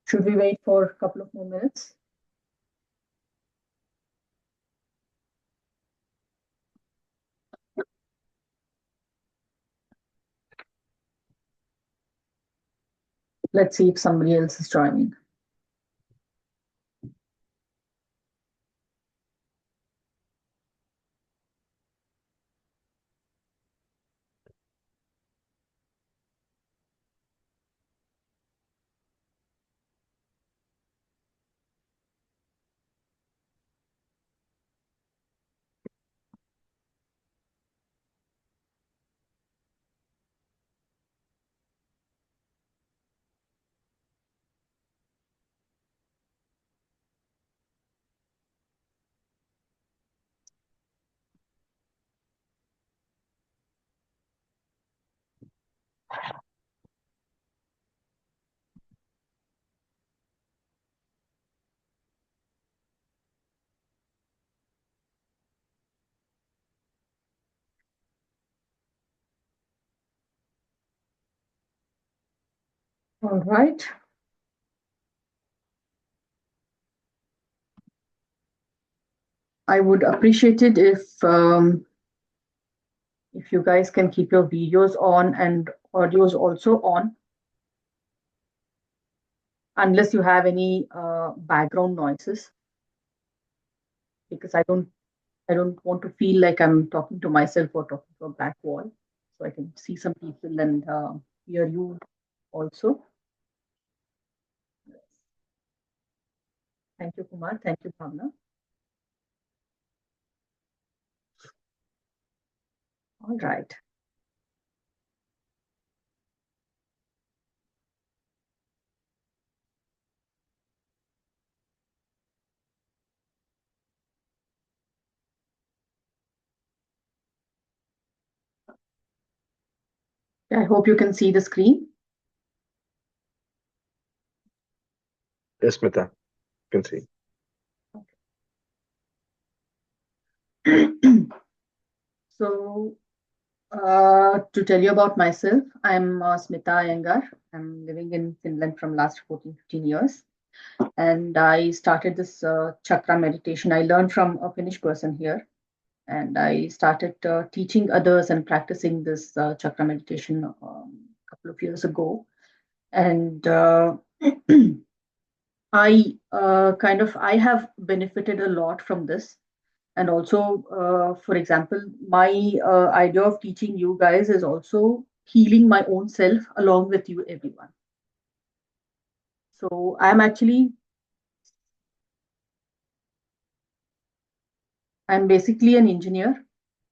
Should we wait for a couple of more minutes? Let's see if somebody else is joining. All right. I would appreciate it if you guys can keep your videos on and audios also on, unless you have any background noises, because I don't want to feel like I'm talking to myself or talking to a black wall. So I can see some people and hear you also. Thank you, Kumar. Thank you, Bhavna. All right. I hope you can see the screen. Yes, Smitha, you can see. So, to tell you about myself, I'm Smitha Aiengar. I'm living in Finland from last 14, 15 years. And I started this chakra meditation. I learned from a Finnish person here. And I started teaching others and practicing this chakra meditation a couple of years ago. And I have benefited a lot from this. And also, for example, my idea of teaching you guys is also healing my own self along with you, everyone. So I'm basically an engineer,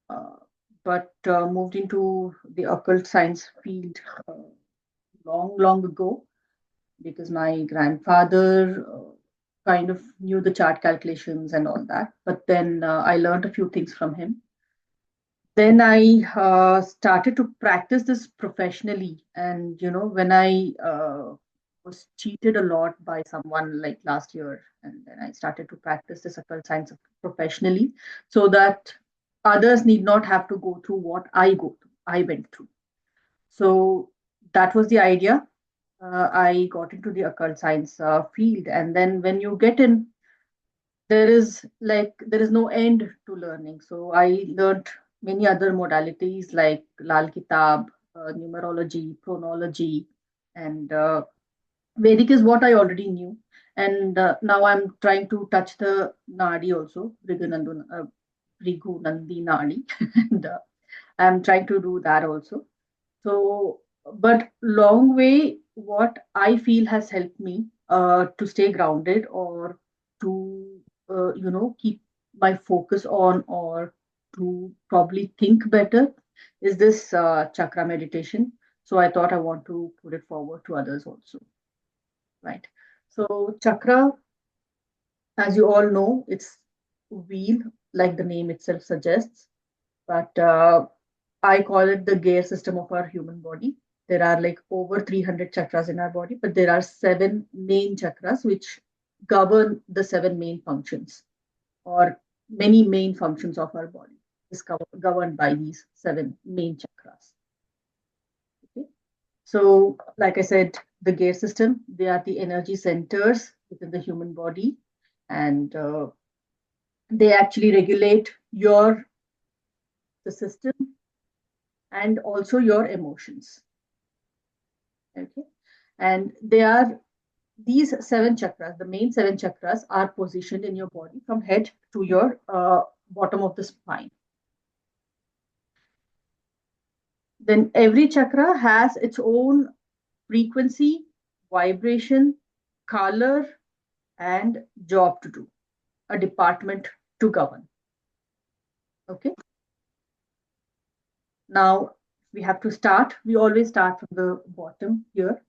uh, but moved into the occult science field long, long ago because my grandfather kind of knew the chart calculations and all that. But then I learned a few things from him. Then I started to practice this professionally. And, when I was cheated a lot by someone like last year, and then I started to practice this occult science professionally so that others need not have to go through what I went through. So that was the idea. I got into the occult science field. And then when you get in, there is no end to learning. So I learned many other modalities like Lal Kitab, numerology, chronology, and Vedic is what I already knew. And now I'm trying to touch the Nadi also, Rigu Nandi Nadi, and I'm trying to do that also. So, but long way, what I feel has helped me to stay grounded or to, keep my focus on or to probably think better is this chakra meditation. So I thought I want to put it forward to others also, right? So chakra, as you all know, it's wheel, like the name itself suggests, but I call it the gear system of our human body. There are like over 300 chakras in our body, but there are seven main chakras which govern the seven main functions or many main functions of our body. is governed by these seven main chakras. Okay? So, like I said, the gear system, they are the energy centers within the human body, and they actually regulate your the system and also your emotions. Okay, and they are these seven chakras. The main seven chakras are positioned in your body from head to your bottom of the spine. Then every chakra has its own frequency, vibration, color, and job to do, a department to govern. Okay. Now we have to start. We always start from the bottom here.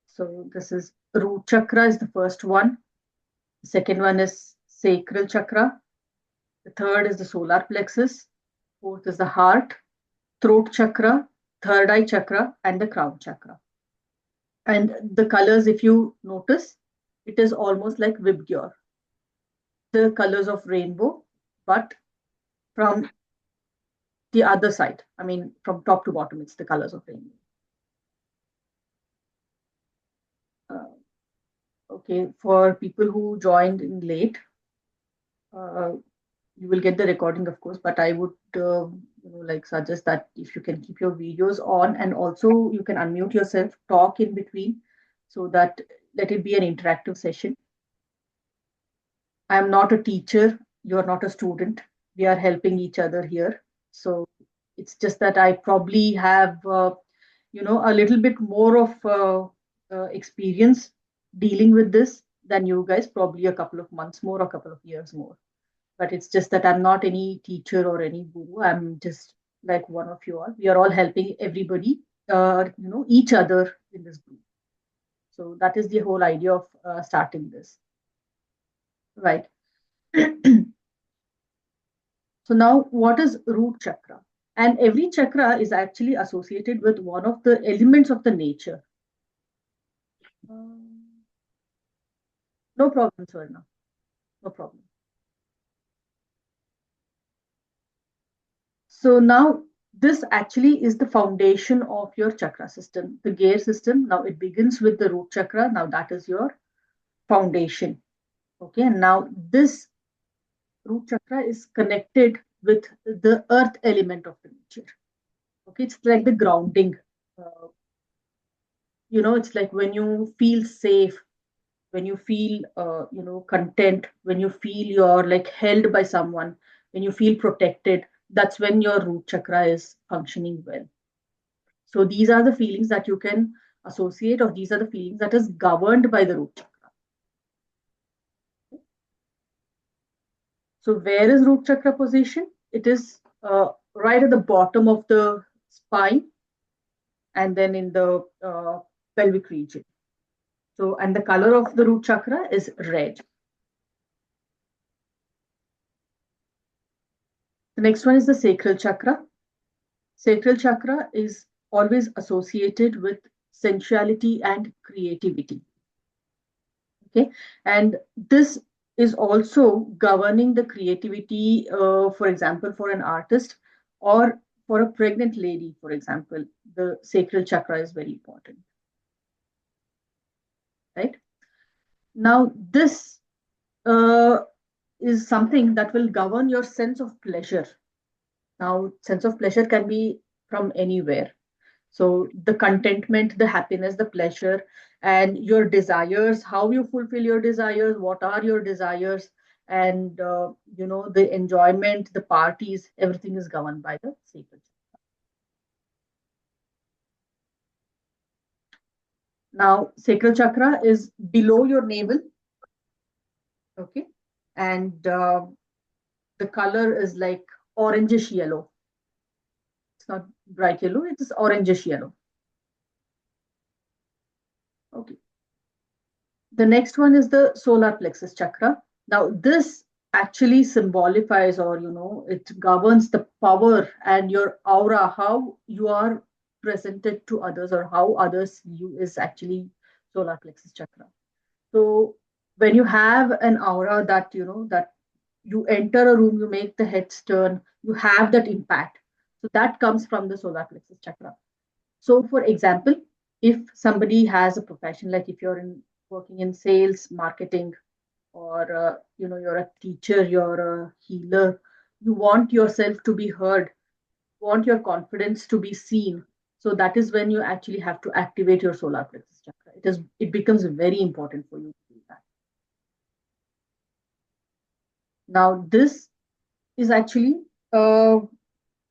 So this is root chakra is the first one. The second one is sacral chakra. The third is the solar plexus. Fourth is the heart, throat chakra, third eye chakra, and the crown chakra. And the colors, if you notice, it is almost like Vibgyor, the colors of rainbow, but from the other side. I mean, from top to bottom, it's the colors of rainbow. Okay, for people who joined in late, uh, you will get the recording, of course, but I would like suggest that if you can keep your videos on, and also you can unmute yourself, talk in between, so that let it be an interactive session. I am not a teacher, you are not a student, we are helping each other here. So it's just that I probably have a little bit more of experience dealing with this than you guys, probably a couple of months more, a couple of years more. But it's just that I'm not any teacher or any guru. I'm just like one of you all. We are all helping everybody, each other in this group. So that is the whole idea of starting this. Right. So now, what is root chakra? And every chakra is actually associated with one of the elements of the nature. No problem, Swarna. No problem. So now this actually is the foundation of your chakra system, the gear system. Now it begins with the root chakra. Now that is your foundation. Okay, and now this root chakra is connected with the earth element of the nature. Okay, it's like the grounding. Uh, it's like when you feel safe, when you feel content, when you feel you're like held by someone, when you feel protected, that's when your root chakra is functioning well. So these are the feelings that you can associate, or these are the feelings that is governed by the root chakra. So where is root chakra position? It is right at the bottom of the spine, and then in the pelvic region. So, and the color of the root chakra is red. The next one is the sacral chakra. Sacral chakra is always associated with sensuality and creativity. Okay, and this is also governing the creativity, for example, for an artist or for a pregnant lady, for example, the sacral chakra is very important. Right now, this uh, is something that will govern your sense of pleasure. Now, sense of pleasure can be from anywhere. So the contentment, the happiness, the pleasure, and your desires, how you fulfill your desires, what are your desires, and the enjoyment, the parties, everything is governed by the sacred. Now, sacral chakra is below your navel, okay, and the color is like orangish yellow. It's not bright yellow; it is orangish yellow. Okay. The next one is the solar plexus chakra. Now, this actually symbolifies, or it governs the power and your aura, how you are presented to others, or how others you is actually solar plexus chakra. So when you have an aura that you enter a room, you make the heads turn, you have that impact. So that comes from the solar plexus chakra. So, for example, if somebody has a profession, like if you're in working in sales, marketing, or you're a teacher, you're a healer, you want yourself to be heard, want your confidence to be seen. So that is when you actually have to activate your solar plexus chakra. It becomes very important for you to do that. Now this is actually uh,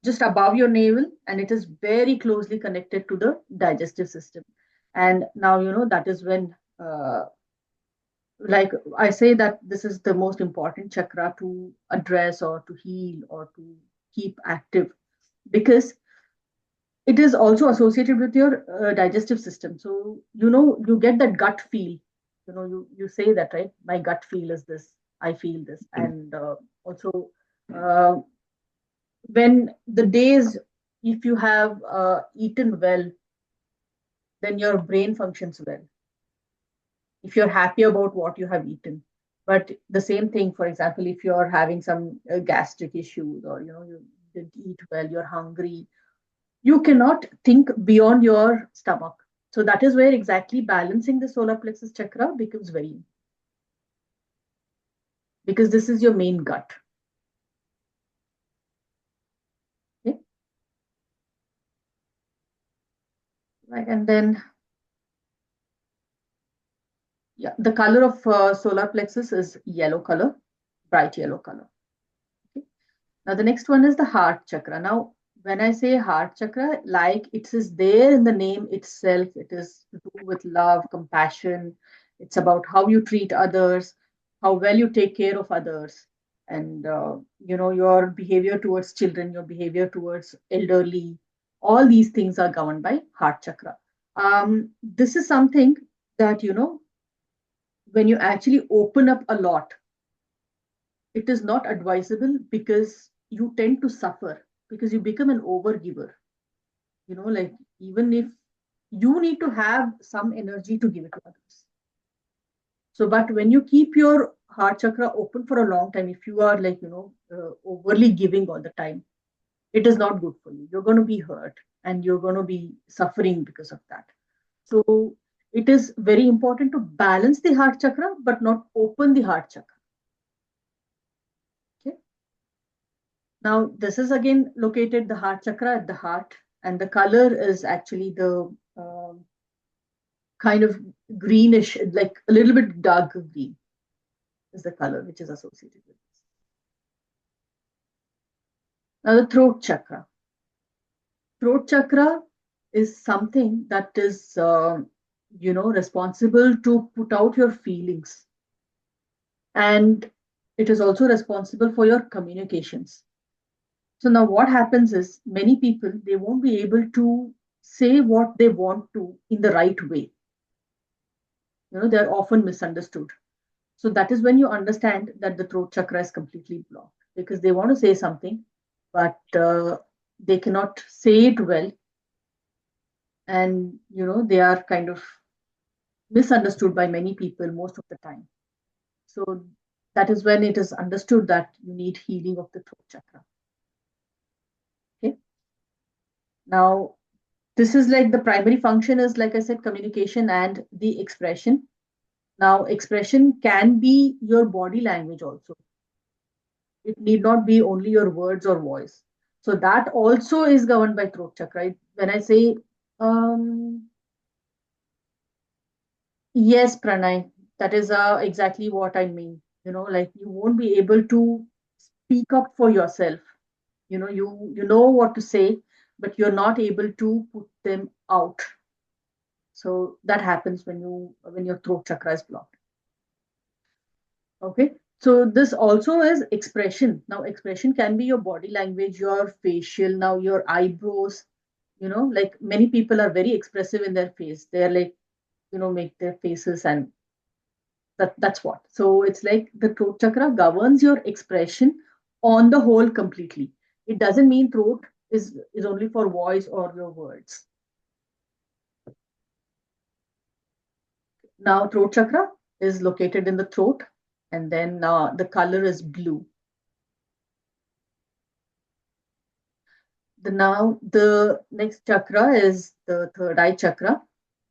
just above your navel, and it is very closely connected to the digestive system. And now that is when like I say that this is the most important chakra to address or to heal or to keep active, because it is also associated with your digestive system. So you get that gut feel. You say that, right? My gut feel is this. I feel this. And also, uh, when the days, if you have eaten well, then your brain functions well. If you're happy about what you have eaten. But the same thing, for example, if you're having some gastric issues, or you didn't eat well, you're hungry, you cannot think beyond your stomach. So that is where exactly balancing the solar plexus chakra becomes very, because this is your main gut. Okay? Right. And then, yeah, the color of solar plexus is yellow color, bright yellow color. Okay? Now, the next one is the heart chakra. Now, when I say heart chakra, like it is there in the name itself, it is to do with love, compassion. It's about how you treat others, how well you take care of others, and your behavior towards children, your behavior towards elderly. All these things are governed by heart chakra. This is something that when you actually open up a lot, it is not advisable, because you tend to suffer, because you become an overgiver. Like, even if you need to have some energy to give it to others. So but when you keep your heart chakra open for a long time, if you are like overly giving all the time, it is not good for you. You're going to be hurt, and you're going to be suffering because of that. So it is very important to balance the heart chakra, but not open the heart chakra. Okay. Now, this is again located the heart chakra at the heart, and the color is actually the kind of greenish, like a little bit dark green is the color which is associated with this. Now, the throat chakra. Throat chakra is something that is, responsible to put out your feelings, and it is also responsible for your communications. So now what happens is, many people, they won't be able to say what they want to in the right way. They're often misunderstood. So that is when you understand that the throat chakra is completely blocked, because they want to say something, but they cannot say it well, and they are kind of misunderstood by many people most of the time. So that is when it is understood that you need healing of the throat chakra. Okay. Now, this is like the primary function is, like I said, communication and the expression. Now, expression can be your body language also. It need not be only your words or voice. So that also is governed by throat chakra. When I say, um, yes, Pranay, that is exactly what I mean. Like, you won't be able to speak up for yourself. You know what to say, but you're not able to put them out. So that happens when your throat chakra is blocked. Okay. So this also is expression. Now, expression can be your body language, your facial, now your eyebrows. Like, many people are very expressive in their face. They're like, make their faces, and that's what. So it's like the throat chakra governs your expression on the whole completely. It doesn't mean throat is only for voice or your words. Now, throat chakra is located in the throat, and then the color is blue. Now, the next chakra is the third eye chakra.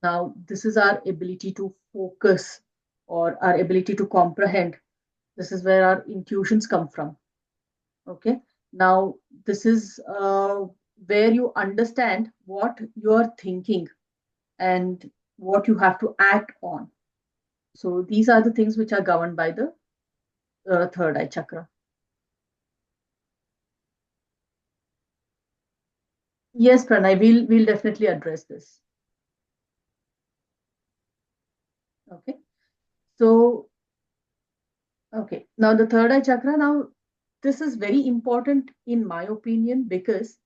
Now, this is our ability to focus or our ability to comprehend. This is where our intuitions come from. Okay. Now, this is where you understand what you're thinking and what you have to act on. So, these are the things which are governed by the third eye chakra. Yes, Pranay, we'll definitely address this. Okay. So, okay. Now, the third eye chakra, now, this is very important in my opinion because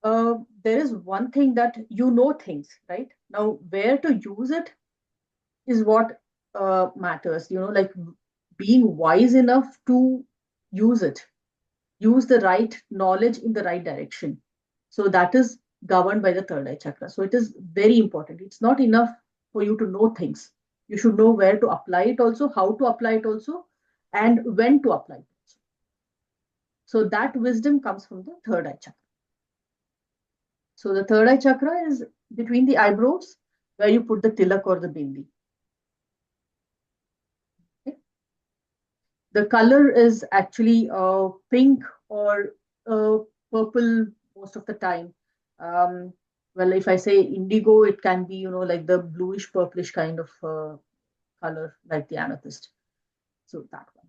there is one thing that you know things, right? Now, where to use it is what matters, like being wise enough to use it, use the right knowledge in the right direction. So, that is governed by the third eye chakra. So, it is very important. It's not enough for you to know things. You should know where to apply it also, how to apply it also, and when to apply it also. So that wisdom comes from the third eye chakra. So the third eye chakra is between the eyebrows where you put the tilak or the bindi. Okay? The color is actually pink or purple most of the time. Um, well, if I say indigo, it can be, like the bluish purplish kind of color, like the amethyst. So that one.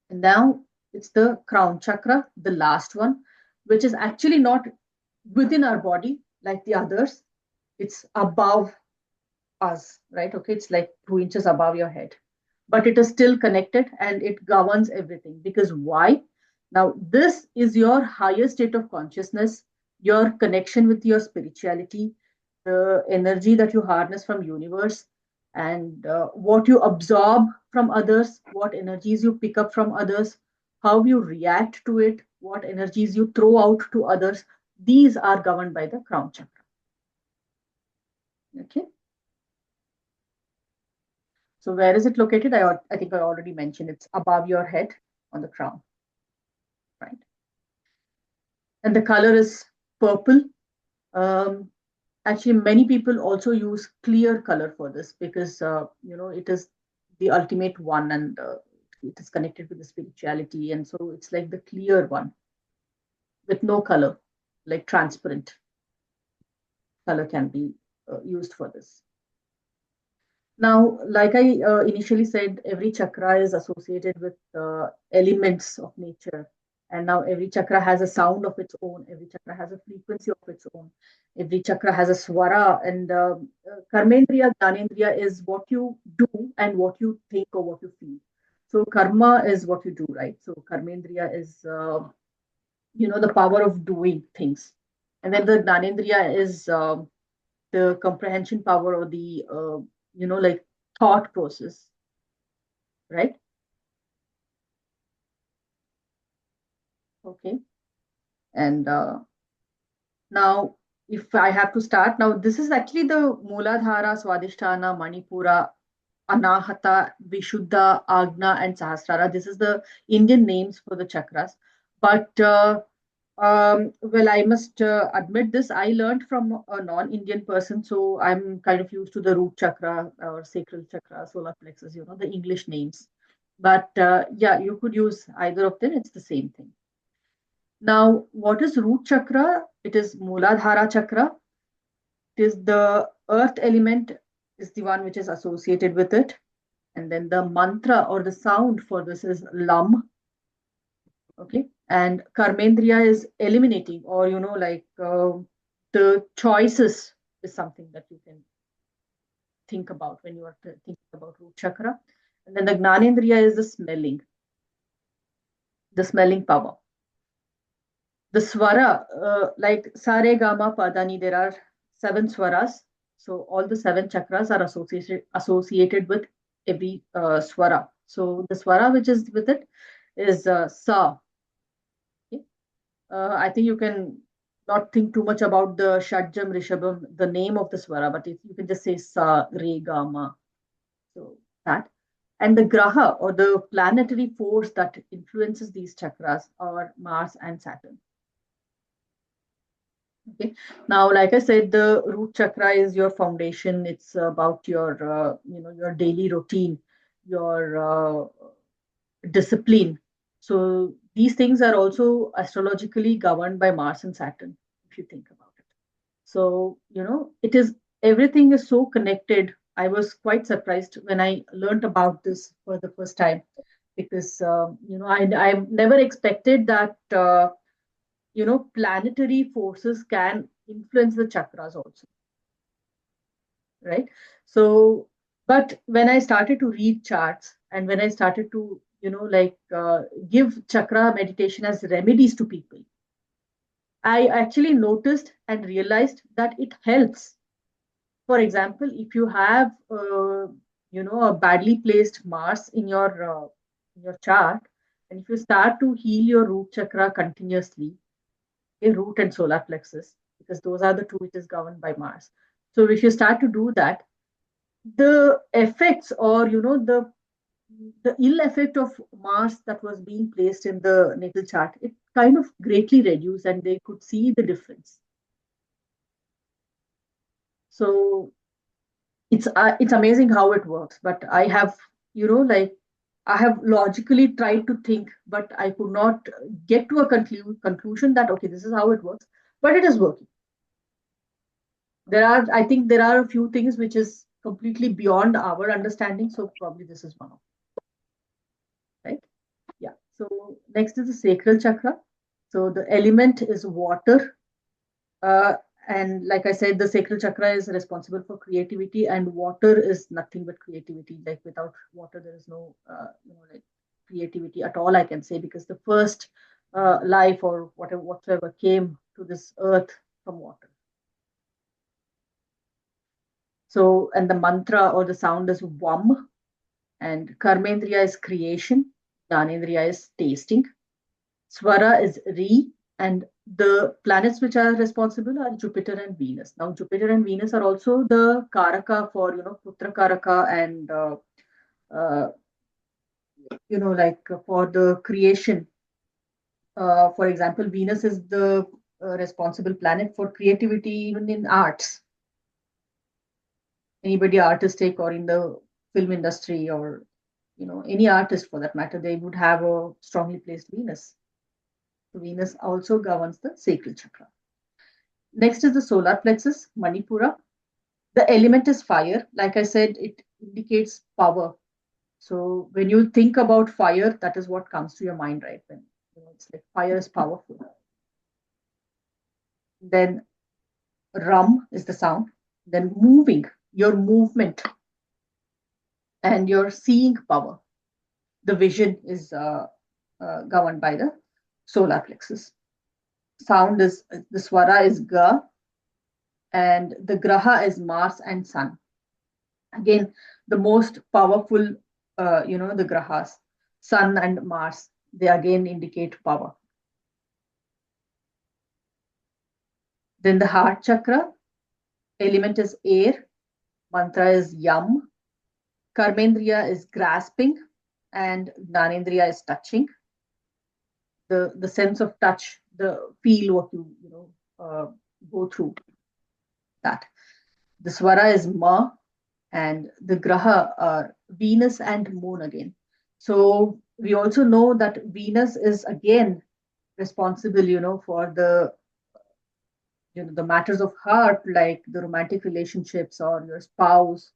And now it's the crown chakra, the last one, which is actually not within our body like the others. It's above us, right? Okay, it's like 2 inches above your head, but it is still connected and it governs everything. Because why? Now, this is your higher state of consciousness, your connection with your spirituality, the energy that you harness from universe, and what you absorb from others, what energies you pick up from others, how you react to it, what energies you throw out to others. These are governed by the crown chakra. Okay. So where is it located? I think I already mentioned it's above your head on the crown, right? And the color is purple. Um, Actually, many people also use clear color for this because it is the ultimate one, and it is connected with the spirituality, and so it's like the clear one with no color, like transparent color can be used for this. Now, like I initially said, every chakra is associated with elements of nature. And now every chakra has a sound of its own. Every chakra has a frequency of its own. Every chakra has a swara. And karmendriya, jnanendriya is what you do and what you think or what you feel. So karma is what you do, right? So karmendriya is, the power of doing things. And then the jnanendriya is the comprehension power or the like thought process, right? Okay. And now if I have to start now, this is actually the Mooladhara, Swadhisthana, Manipura, Anahata, Vishuddha, Agna, and Sahasrara. This is the Indian names for the chakras. But well, I must admit this. I learned from a non-Indian person, so I'm kind of used to the root chakra or sacral chakra, solar plexus, the English names. But yeah, you could use either of them. It's the same thing. Now, what is root chakra? It is Mooladhara chakra. It is the earth element is the one which is associated with it. And then the mantra or the sound for this is Lam. Okay. And Karmendriya is eliminating, or, like the choices is something that you can think about when you are thinking about root chakra. And then the Gnanendriya is the smelling power. The swara, like Sare Gama Padani, there are 7 swaras. So all the 7 chakras are associated with every swara. So the swara which is with it is Sa. Okay? I think you can not think too much about the Shadjam, Rishabam, the name of the swara, but you can just say Sa, Re, Gama. So that. And the graha, or the planetary force that influences these chakras, are Mars and Saturn. Okay. Now, like I said, the root chakra is your foundation. It's about your, your daily routine, your discipline. So these things are also astrologically governed by Mars and Saturn, if you think about it. So, it is, everything is so connected. I was quite surprised when I learned about this for the first time, because, I never expected that, planetary forces can influence the chakras also, right? So, but when I started to read charts, and when I started to, give chakra meditation as remedies to people, I actually noticed and realized that it helps. For example, if you have, a badly placed Mars in your chart, and if you start to heal your root chakra continuously, okay, root and solar plexus, because those are the two which is governed by Mars. So if you start to do that, the effects, or the ill effect of Mars that was being placed in the natal chart, it kind of greatly reduced, and they could see the difference. So it's amazing how it works. But I have, I have logically tried to think, but I could not get to a conclusion that okay, this is how it works. But it is working. I think there are a few things which is completely beyond our understanding. So probably this is one of them, right? Yeah. So next is the sacral chakra. So the element is water. Uh, and like I said, the sacral chakra is responsible for creativity, and water is nothing but creativity. Like without water, there is no, like creativity at all, I can say, because the first life or whatsoever came to this earth from water. So, and the mantra or the sound is Vam, and Karmendriya is creation, Jnanendriya is tasting, Swara is Re, and the planets which are responsible are Jupiter and Venus. Now, Jupiter and Venus are also the Karaka for, Putra Karaka, and, uh, like for the creation. For example, Venus is the responsible planet for creativity, even in arts. Anybody artistic, or in the film industry, or any artist for that matter, they would have a strongly placed Venus. So Venus also governs the sacral chakra. Next is the solar plexus, Manipura. The element is fire. Like I said, it indicates power. So when you think about fire, that is what comes to your mind, right? When it's like fire is powerful. Then rum is the sound. Then moving, your movement, and your seeing power. The vision is governed by the solar plexus. Sound is, the swara is ga, and the graha is Mars and Sun. Again, the most powerful, the grahas, Sun and Mars, they again indicate power. Then the heart chakra, element is air, mantra is Yam, Karmendriya is grasping, and Gnanendriya is touching. The sense of touch, the feel what you go through that. The swara is Ma, and the graha are Venus and Moon again. So we also know that Venus is again responsible, for the the matters of heart, like the romantic relationships, or your spouse,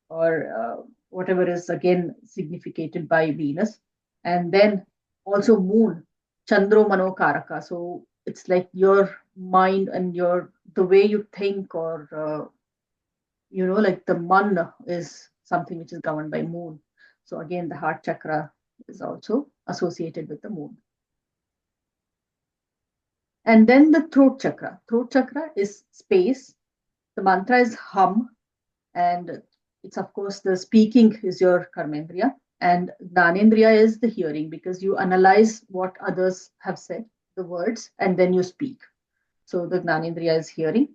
or whatever is again significated by Venus. And then also Moon, Chandro Mano Karaka. So it's like your mind and your the way you think, or like the man is something which is governed by Moon. So again, the heart chakra is also associated with the Moon. And then the throat chakra. Throat chakra is space. The mantra is hum, and it's of course the speaking is your karmendriya, and Gnanendriya is the hearing, because you analyze what others have said, the words, and then you speak. So the Gnanendriya is hearing.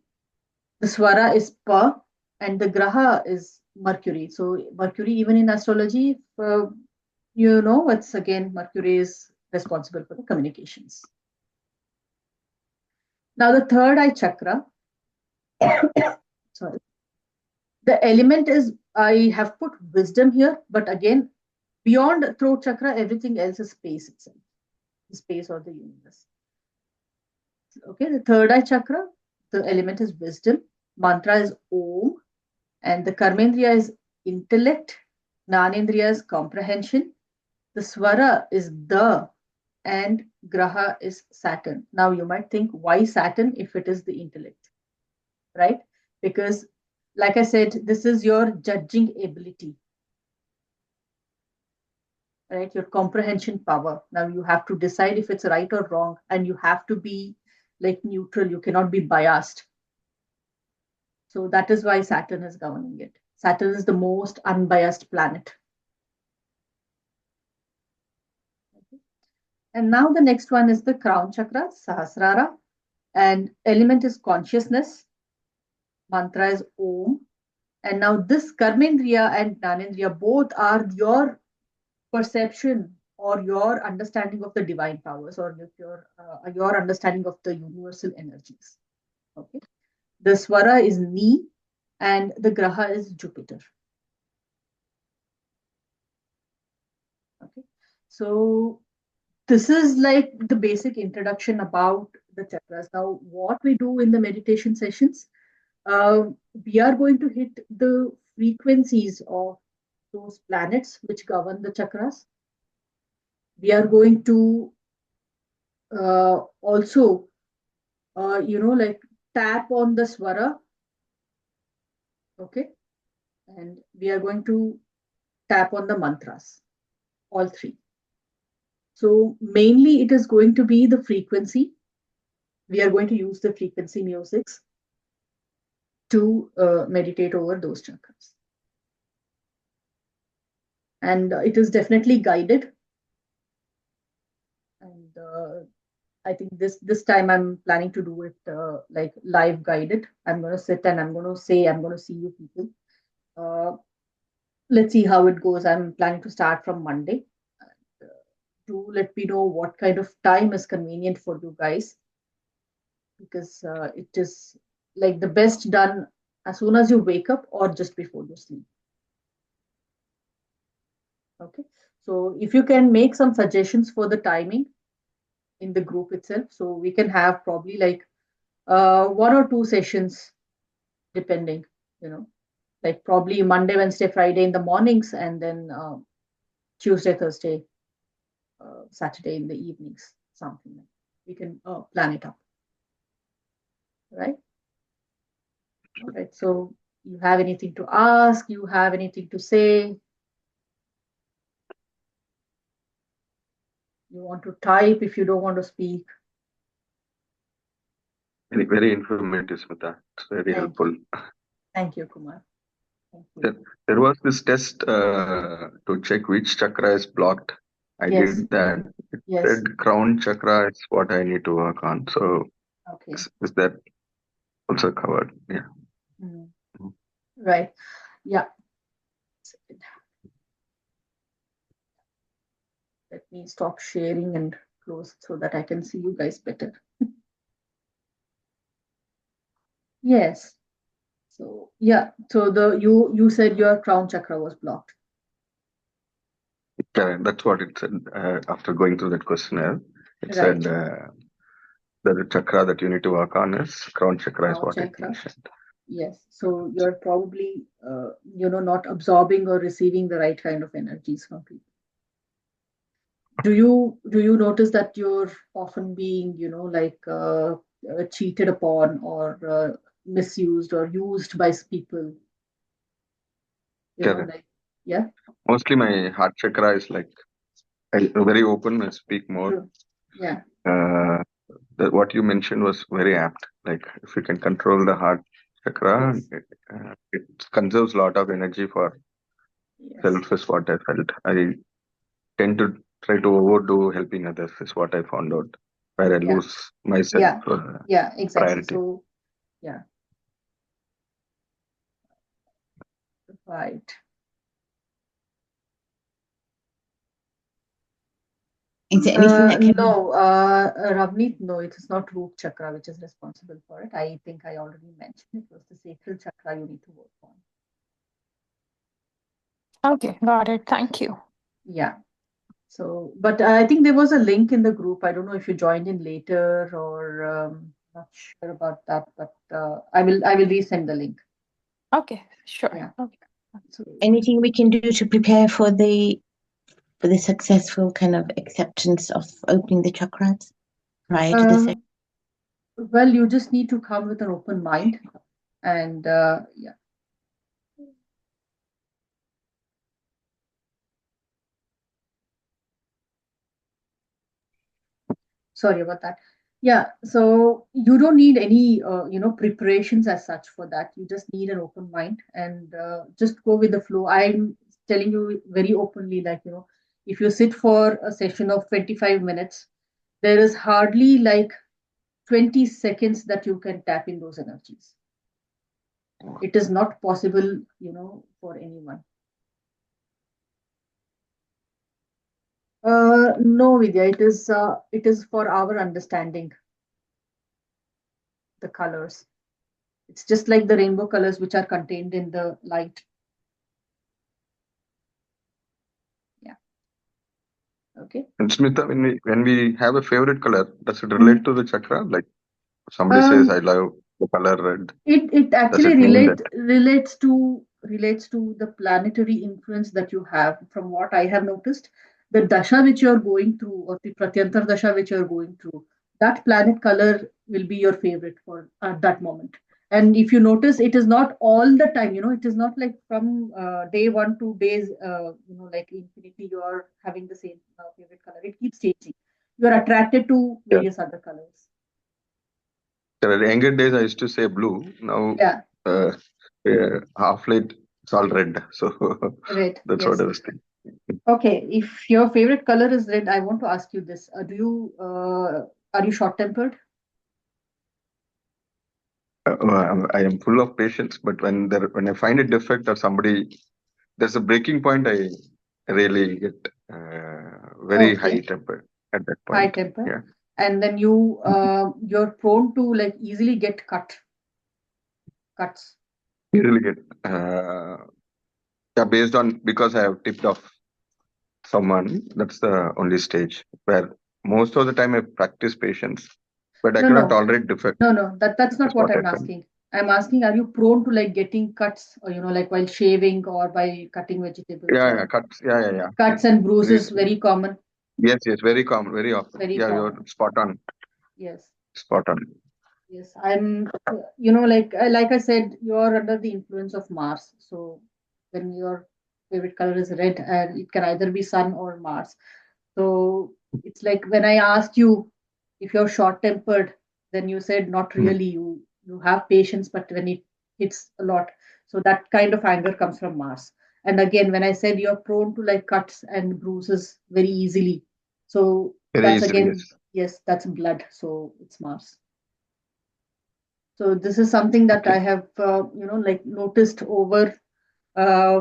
The swara is pa, and the graha is Mercury. So Mercury, even in astrology, it's again Mercury is responsible for the communications. Now the third eye chakra, sorry, the element is, I have put wisdom here, but again, beyond throat chakra, everything else is space itself, the space or the universe. Okay, the third eye chakra, the element is wisdom, mantra is Om, and the karmendriya is intellect, Gnanendriya is comprehension, the swara is the, and graha is Saturn. Now you might think, why Saturn if it is the intellect, right? Because, like I said, this is your judging ability, right? Your comprehension power. Now you have to decide if it's right or wrong, and you have to be like neutral. You cannot be biased. So that is why Saturn is governing it. Saturn is the most unbiased planet. And now the next one is the crown chakra, Sahasrara, and element is consciousness. Mantra is Om. And now this Karmendriya and Gnanendriya both are your perception or your understanding of the divine powers, or your understanding of the universal energies. Okay. The Swara is Ni, and the Graha is Jupiter. Okay. So this is like the basic introduction about the chakras. Now, what we do in the meditation sessions, uh, we are going to hit the frequencies of those planets which govern the chakras. We are going to also, like tap on the swara, okay, and we are going to tap on the mantras, all three. So mainly it is going to be the frequency. We are going to use the frequency musics to meditate over those chakras. And it is definitely guided. And I think this time I'm planning to do it like live guided. I'm going to sit and I'm going to say, I'm going to see you people. Let's see how it goes. I'm planning to start from Monday. Do let me know what kind of time is convenient for you guys, because it is like the best done as soon as you wake up or just before you sleep. Okay, so if you can make some suggestions for the timing in the group itself, so we can have probably like one or two sessions, depending, like probably Monday, Wednesday, Friday in the mornings, and then Tuesday, Thursday, Saturday in the evenings, something like that. We can plan it up, right? All right. So you have anything to ask? You have anything to say? You want to type if you don't want to speak? Very, very informative, Smitha. It's very Thank helpful. you. Thank you, Kumar. Thank There, you. there was this test to check which chakra is blocked. I Yes. did that. It Yes. said crown chakra is what I need to work on. So Okay. is that also covered? Yeah. Mm. Mhm. Right. Yeah. Let me stop sharing and close so that I can see you guys better. Yes. So yeah. So you said your crown chakra was blocked. That's what it said after going through that questionnaire. It Right. said the chakra that you need to work on is crown chakra is Crown what it chakra. mentioned. Yes. So you're probably not absorbing or receiving the right kind of energies from people. Do you notice that you're often being like cheated upon or misused or used by people? Correct. Like, yeah. Mostly my heart chakra is like very open. I speak more. True. Yeah. Uh, what you mentioned was very apt. Like if you can control the heart chakra, Yes. it conserves a lot of energy for Yes. self. Is what I felt. I tend to try to overdo helping others. Is what I found out. Where I Yeah. lose myself Yeah. Yeah. Exactly. priority. So yeah. Right. Is there anything that can No, Ravneet, no, it is not root chakra which is responsible for it. I think I already mentioned it was the sacral chakra you need to work on. Okay, got it. Thank you. Yeah. So, but I think there was a link in the group. I don't know if you joined in later or not sure about that, but I will resend the link. Okay, sure. Yeah. Okay. So, anything we can do to prepare for the successful kind of acceptance of opening the chakras prior to the session? well, you just need to come with an open mind, and yeah. Sorry about that. Yeah, so you don't need any preparations as such for that. You just need an open mind and just go with the flow. I'm telling you very openly, like, if you sit for a session of 25 minutes, there is hardly like 20 seconds that you can tap in those energies. It is not possible, for anyone. No, Vidya, it is for our understanding the colors. It's just like the rainbow colors which are contained in the light. Yeah. Okay. And Smitha, when we have a favorite color, does it relate Mhm. to the chakra? Like somebody says, Um, I love the color red. it Does actually it mean that? relates to the planetary influence that you have. From what I have noticed, the dasha which you are going through, or the pratyantar dasha which you are going through, that planet color will be your favorite for at that moment. And if you notice, it is not all the time. It is not like from day one to days. Like infinity, you are having the same favorite color. It keeps changing. You are attracted to Yeah. various other colors. In younger days, I used to say blue. Now, Yeah, half late, it's all red. So red. that's what Yes. I was thinking. Okay, if your favorite color is red, I want to ask you this. Are you short-tempered? I am full of patience, but when I find a defect or somebody, there's a breaking point, I really get very high Okay, temper at that high point. temper. Yeah, And then you're prone to like easily get cuts. usually get yeah, based on because I have tipped off someone. That's the only stage where most of the time I practice patience, but I No, cannot no, tolerate defect. no. That's That's not what what I I'm find. asking. I'm asking, are you prone to like getting cuts, or like while shaving or by cutting vegetables Yeah, or yeah, cuts. Yeah. cuts and bruises, Yes, very common, yes, very common, very often. very Yeah, you're common. spot on, Yes. spot on. Yes, I'm, like I said, you're under the influence of Mars. So when your favorite color is red, and it can either be Sun or Mars. So it's like when I asked you if you're short-tempered, then you said not Hmm. really. You have patience, but when it hits a lot, so that kind of anger comes from Mars. And again, when I said you're prone to like cuts and bruises very easily, so Very that's easily, again, yes. yes, that's blood. So it's Mars. So this is something that I Okay. have, like noticed uh,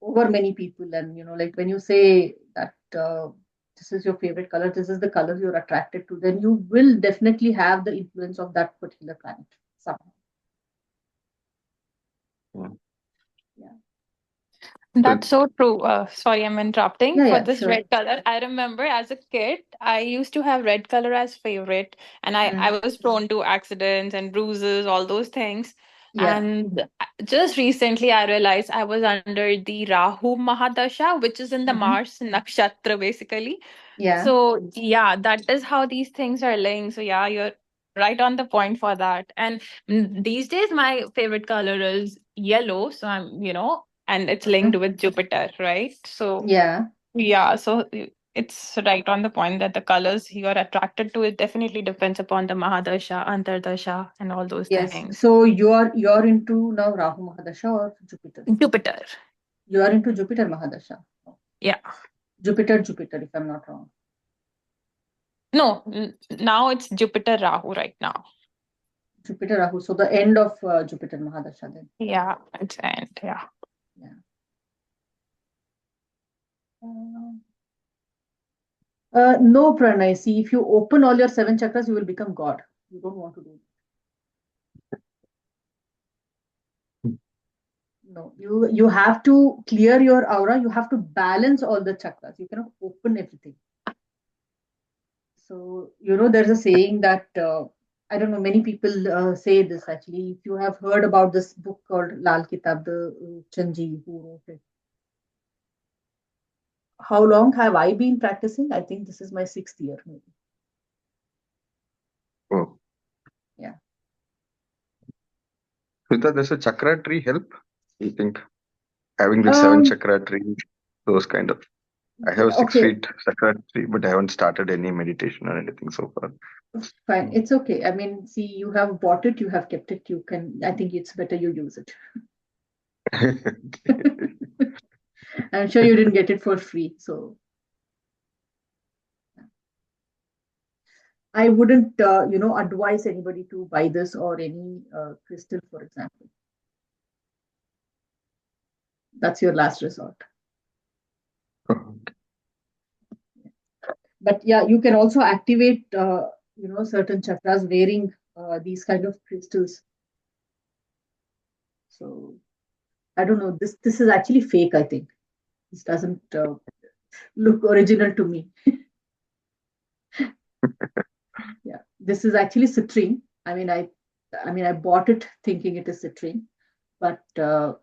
over many people. And like when you say that this is your favorite color, this is the color you're attracted to, then you will definitely have the influence of that particular planet somehow. Yeah. Yeah, So, That's so true. Sorry, I'm interrupting. yeah, For yeah, this sure. red color, I remember as a kid, I used to have red color as favorite, and I Mm, was prone to accidents and bruises, all those things. yeah. And just recently, I realized I was under the Rahu Mahadasha, which is in the Hmm. Mars nakshatra, basically. Yeah. So yeah, that is how these things are linked. So yeah, you're right on the point for that. And these days, my favorite color is yellow. So and it's Hmm. linked with Jupiter, right? So Yeah. yeah, so it's right on the point that the colors you're attracted to, it definitely depends upon the Mahadasha, Antardasha, and all those Yes. things. So you're into now Rahu Mahadasha or Jupiter? Jupiter. You are into Jupiter Mahadasha. Yeah. Jupiter, if I'm not wrong. No, now it's Jupiter Rahu right now. Jupiter Rahu. So the end of Jupiter Mahadasha then. Yeah, it's end. Yeah. Yeah. No, Pranay. See, if you open all your 7 chakras, you will become God. You don't want to do it. No, you have to clear your aura. You have to balance all the chakras. You cannot open everything. So, there's a saying that I don't know, many people say this actually. If you have heard about this book called Lal Kitab, the Chanji who wrote it. How long have I been practicing? I think this is my 6th year, maybe. Oh, Yeah. Smitha, does a chakra tree help? You think having the 7 chakra tree, those kind of. I have a six Okay, feet chakra tree, but I haven't started any meditation or anything so far. fine. It's okay. I mean, see, you have bought it, you have kept it. You can. I think it's better you use it. I'm sure you didn't get it for free, so I wouldn't, advise anybody to buy this or any crystal, for example. That's your last resort. But yeah, you can also activate, certain chakras wearing these kind of crystals. So I don't know. This is actually fake. I think this doesn't look original to me. Yeah, this is actually citrine. I bought it thinking it is citrine, but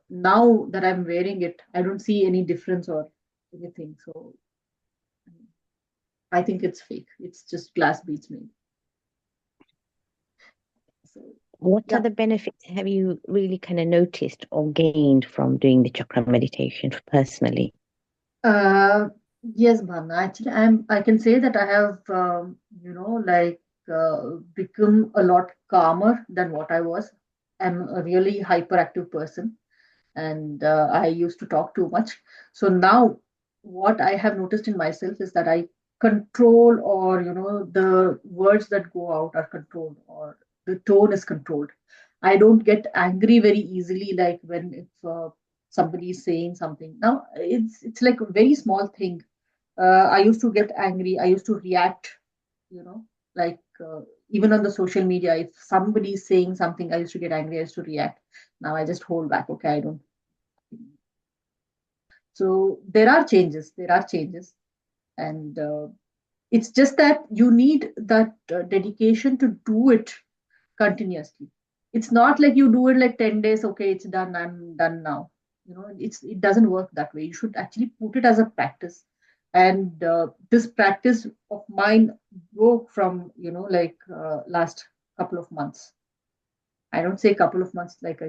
now that I'm wearing it, I don't see any difference or anything. So I think it's fake. It's just glass beads maybe. So What yeah. other benefits have you really kind of noticed or gained from doing the chakra meditation personally? Yes, Bhavna. Actually, I can say that I have, become a lot calmer than what I was. I'm a really hyperactive person, and I used to talk too much. So now, what I have noticed in myself is that I control, or the words that go out are controlled, or the tone is controlled. I don't get angry very easily, like when if somebody is saying something. Now it's like a very small thing. I used to get angry. I used to react. You know, like even on the social media, if somebody is saying something, I used to get angry. I used to react. Now I just hold back. Okay, I don't. So there are changes. There are changes, and it's just that you need that dedication to do it continuously. It's not like you do it like 10 days, okay, it's done, I'm done now. It doesn't work that way. You should actually put it as a practice. And this practice of mine broke from, last couple of months. I don't say couple of months, like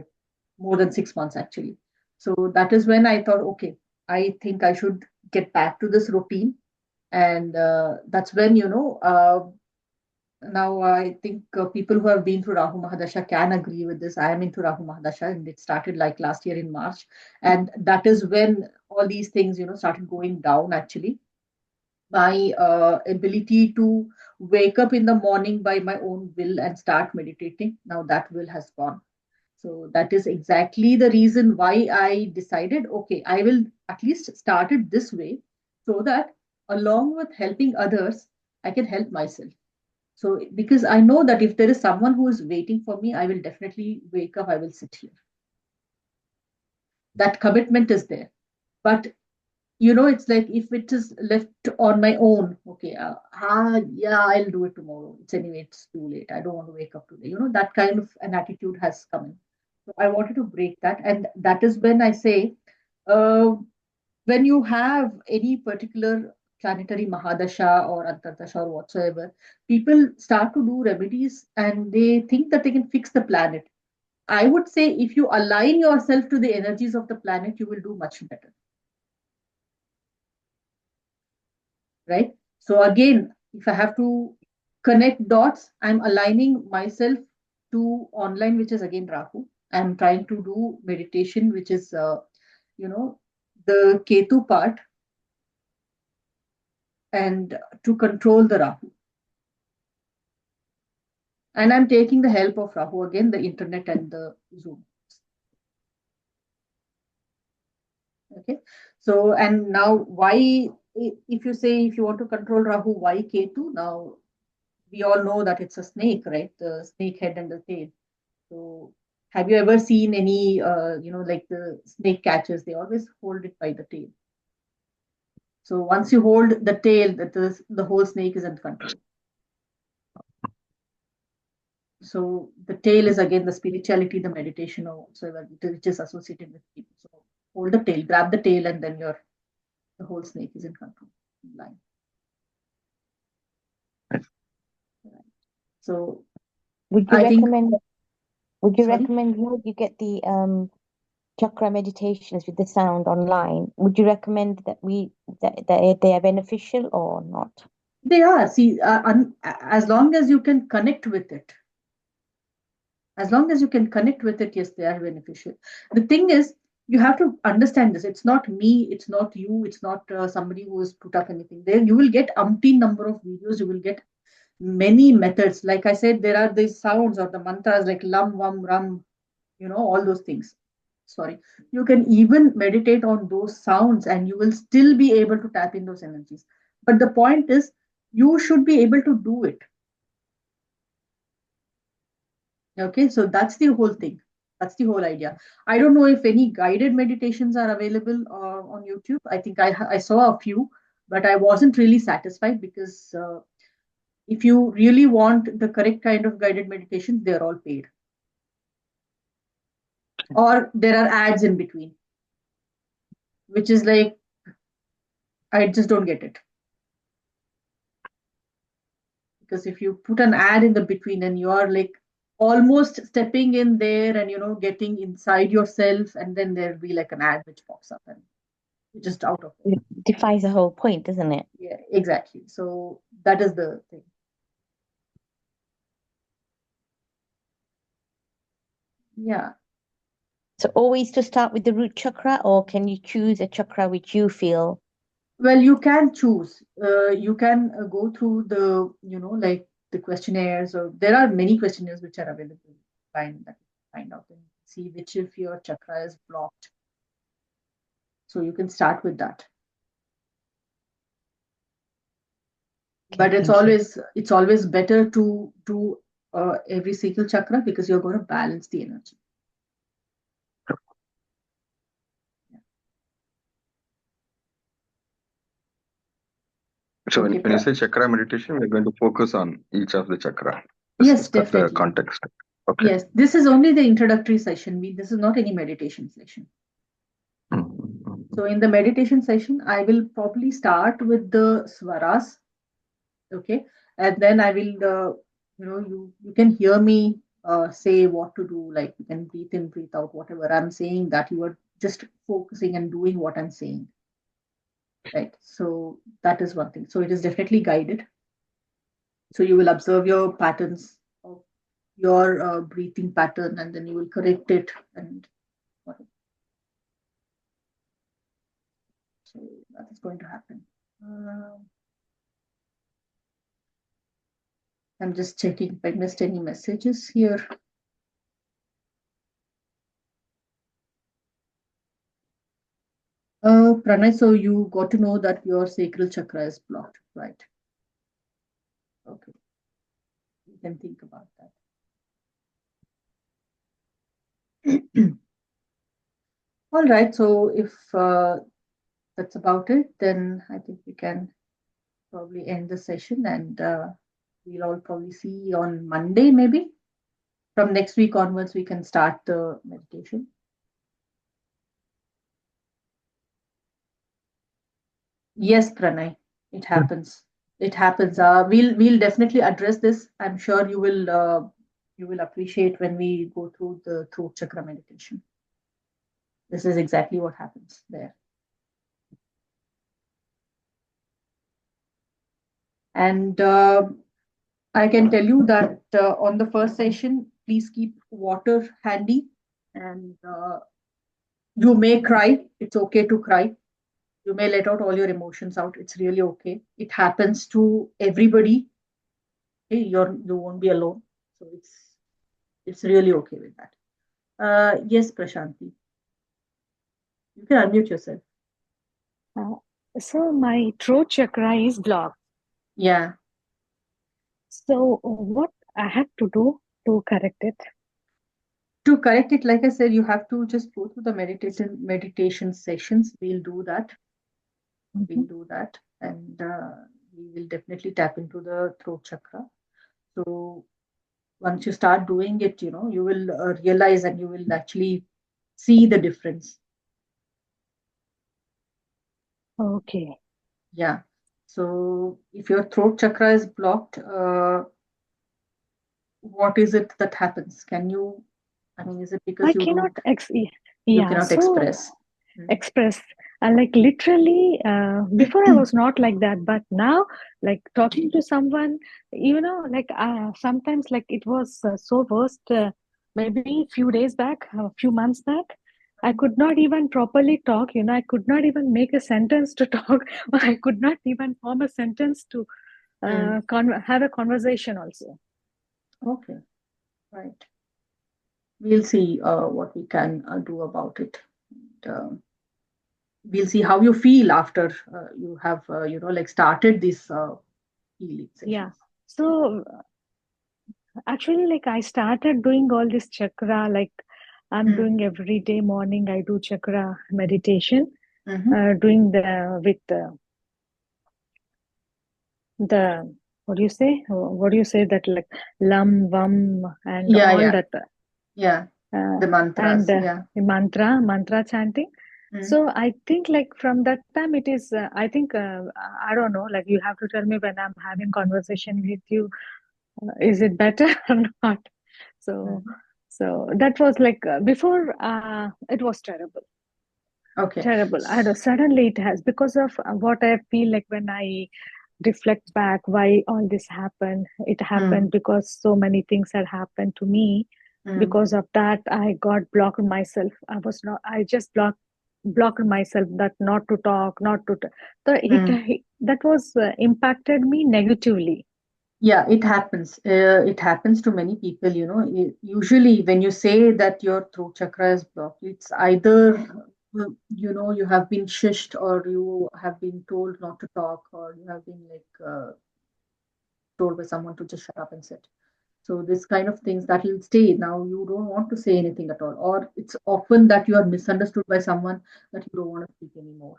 more than 6 months actually. So that is when I thought, okay, I think I should get back to this routine. And that's when, now I think people who have been through Rahu Mahadasha can agree with this. I am into Rahu Mahadasha, and it started like last year in March, and that is when all these things, started going down. Actually, my ability to wake up in the morning by my own will and start meditating, now that will has gone. So that is exactly the reason why I decided, okay, I will at least start it this way, so that along with helping others, I can help myself. So, because I know that if there is someone who is waiting for me, I will definitely wake up, I will sit here. That commitment is there. But, it's like if it is left on my own, okay, yeah, I'll do it tomorrow. It's too late. I don't want to wake up today. That kind of an attitude has come in. So, I wanted to break that. And that is when I say, uh, when you have any particular planetary mahadasha or antardasha or whatsoever, people start to do remedies and they think that they can fix the planet. I would say if you align yourself to the energies of the planet, you will do much better, right? So again, if I have to connect dots, I'm aligning myself to online, which is again Rahu. I'm trying to do meditation, which is, you know, the Ketu part, and to control the Rahu. And I'm taking the help of Rahu again, the internet and the Zoom. Okay. So, and now why, if you say, if you want to control Rahu, why Ketu? Now, we all know that it's a snake, right? The snake head and the tail. So, have you ever seen any, like the snake catchers? They always hold it by the tail. So once you hold the tail, the whole snake is in control. So the tail is again the spirituality, the meditation, or whatsoever which is associated with people. So hold the tail, grab the tail, and then the whole snake is in control. In line. So Would you I think recommend? Would you sorry. recommend you get the chakra meditations with the sound online? Would you recommend that they are beneficial or not? They are. See, as long as you can connect with it, as long as you can connect with it, yes, they are beneficial. The thing is, you have to understand this. It's not me, it's not you, it's not somebody who has put up anything there. You will get umpteen number of videos, you will get many methods. Like I said, there are these sounds or the mantras like lam, vam, ram, all those things. Sorry. You can even meditate on those sounds and you will still be able to tap in those energies. But the point is, you should be able to do it. Okay, so that's the whole thing. That's the whole idea. I don't know if any guided meditations are available on YouTube. I think I saw a few, but I wasn't really satisfied because if you really want the correct kind of guided meditation, they're all paid. Or there are ads in between, which is like, I just don't get it. Because if you put an ad in the between and you are like almost stepping in there and getting inside yourself, and then there'll be like an ad which pops up and you're just out of it. It defies the whole point, doesn't it? Yeah, exactly. So that is the thing. Yeah. So always to start with the root chakra, or can you choose a chakra which you feel? Well, you can choose. You can go through the, like the questionnaires, or there are many questionnaires which are available. Find out and see which if your chakra is blocked. So you can start with that. But Okay, thank you. it's always better to do every single chakra because you're going to balance the energy. So Okay, when you say chakra meditation, we're going to focus on each of the chakra. yes, Is that the definitely. context? Okay. Yes, this is only the introductory session. This is not any meditation session. So in the meditation session, I will probably start with the swaras, okay, and then I will, you can hear me say what to do. Like you can breathe in, breathe out, whatever I'm saying. That you are just focusing and doing what I'm saying, right? So that is one thing. So it is definitely guided. So you will observe your patterns of your breathing pattern, and then you will correct it and whatever. So that is going to happen. I'm just checking if I missed any messages here. Pranay, so you got to know that your sacral chakra is blocked, right? Okay. You can think about that. All right. So if that's about it, then I think we can probably end the session, and we'll all probably see on Monday, maybe. From next week onwards, we can start the meditation. Yes, Pranay, it happens. It happens. We'll definitely address this. I'm sure you will appreciate when we go through the throat chakra meditation. This is exactly what happens there. And I can tell you that on the first session, please keep water handy, and you may cry. It's okay to cry. You may let out all your emotions out. It's really okay. It happens to everybody. Okay? You won't be alone. So it's really okay with that. Yes, Prashanti. You can unmute yourself. So my throat chakra is blocked. Yeah. So what I have to do to correct it? To correct it, like I said, you have to just go through the meditation sessions. We'll do that. We'll do that, and we will definitely tap into the throat chakra. So once you start doing it, you know, you will realize and you will actually see the difference. Okay. Yeah. So if your throat chakra is blocked, what is it that happens? Can you, I mean, is it because I you cannot you yeah, cannot so express? express. Like literally, before I was not like that, but now, like talking to someone, you know, like sometimes, like it was so worst. Maybe few days back, a few months back, I could not even properly talk. You know, I could not even make a sentence to talk, or I could not even form a sentence to have a conversation also. Okay, right. We'll see what we can do about it. And, we'll see how you feel after you have, you know, like started this healing sessions. Yeah. So actually, like I started doing all this chakra, like I'm doing every day morning. I do chakra meditation, doing with the what do you say? What do you say that like lam, vam, and Yeah, all yeah. that. Yeah, the mantras. And Yeah. the mantra chanting. So I think like from that time it is. I think I don't know. Like you have to tell me when I'm having conversation with you. Is it better or not? So so that was like before. It was terrible. Okay. Terrible. I don't, suddenly it has because of what I feel like when I reflect back why all this happened. It happened because so many things had happened to me. Because of that, I got blocked myself. I just blocked myself that not to talk, not to. That was impacted me negatively. Yeah, it happens. It happens to many people, you know. Usually, when you say that your throat chakra is blocked, it's either, you know, you have been shushed or you have been told not to talk or you have been like told by someone to just shut up and sit. So this kind of things that will stay. Now you don't want to say anything at all, or it's often that you are misunderstood by someone that you don't want to speak anymore,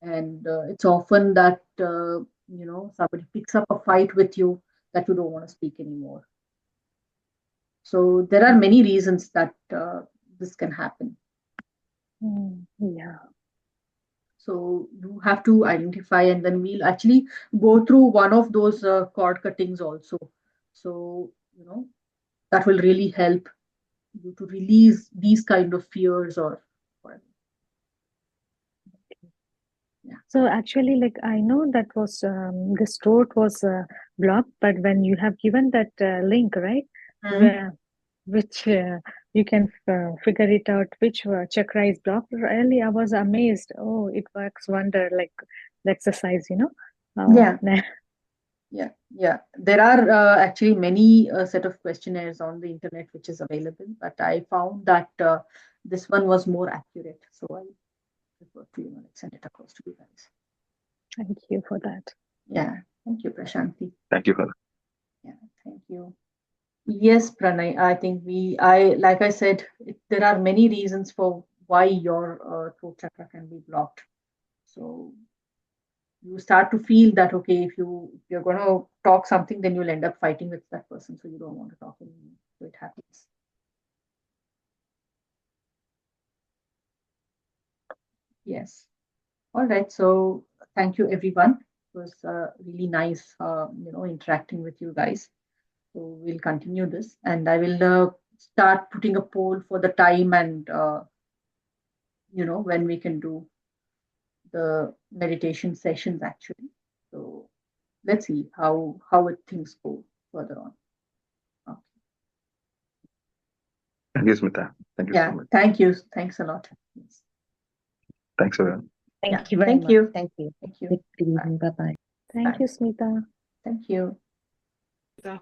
and it's often that you know, somebody picks up a fight with you that you don't want to speak anymore. So there are many reasons that this can happen. Yeah. So you have to identify, and then we'll actually go through one of those cord cuttings also. So you know, that will really help you to release these kind of fears or whatever. Yeah. So actually, like I know that was this throat was blocked, but when you have given that link, right, which you can figure it out which chakra is blocked. Really, I was amazed. Oh, it works wonder, like the exercise, you know. Yeah. Yeah. There are actually many set of questionnaires on the internet which is available, but I found that this one was more accurate. So I prefer to, you know, send it across to you guys. Thank you for that. Yeah. Thank you, Prashanti. Thank you, Father. Yeah. Thank you. Yes, Pranay. I think like I said, there are many reasons for why your throat chakra can be blocked. So you start to feel that, okay, if you're going to talk something, then you'll end up fighting with that person, so you don't want to talk anymore. So it happens. Yes. All right. So thank you, everyone. It was really nice, you know, interacting with you guys. So we'll continue this, and I will start putting a poll for the time and you know, when we can do the meditation sessions actually. So let's see how things go further on. Okay. Thank you, Smitha. Thank you so much. Thank you. Thanks a lot. Yes. Thanks, everyone. Thank you very Thank much. you. Thank you. Thank you. Good evening. Bye bye. Thank you, Smitha. Thank you. So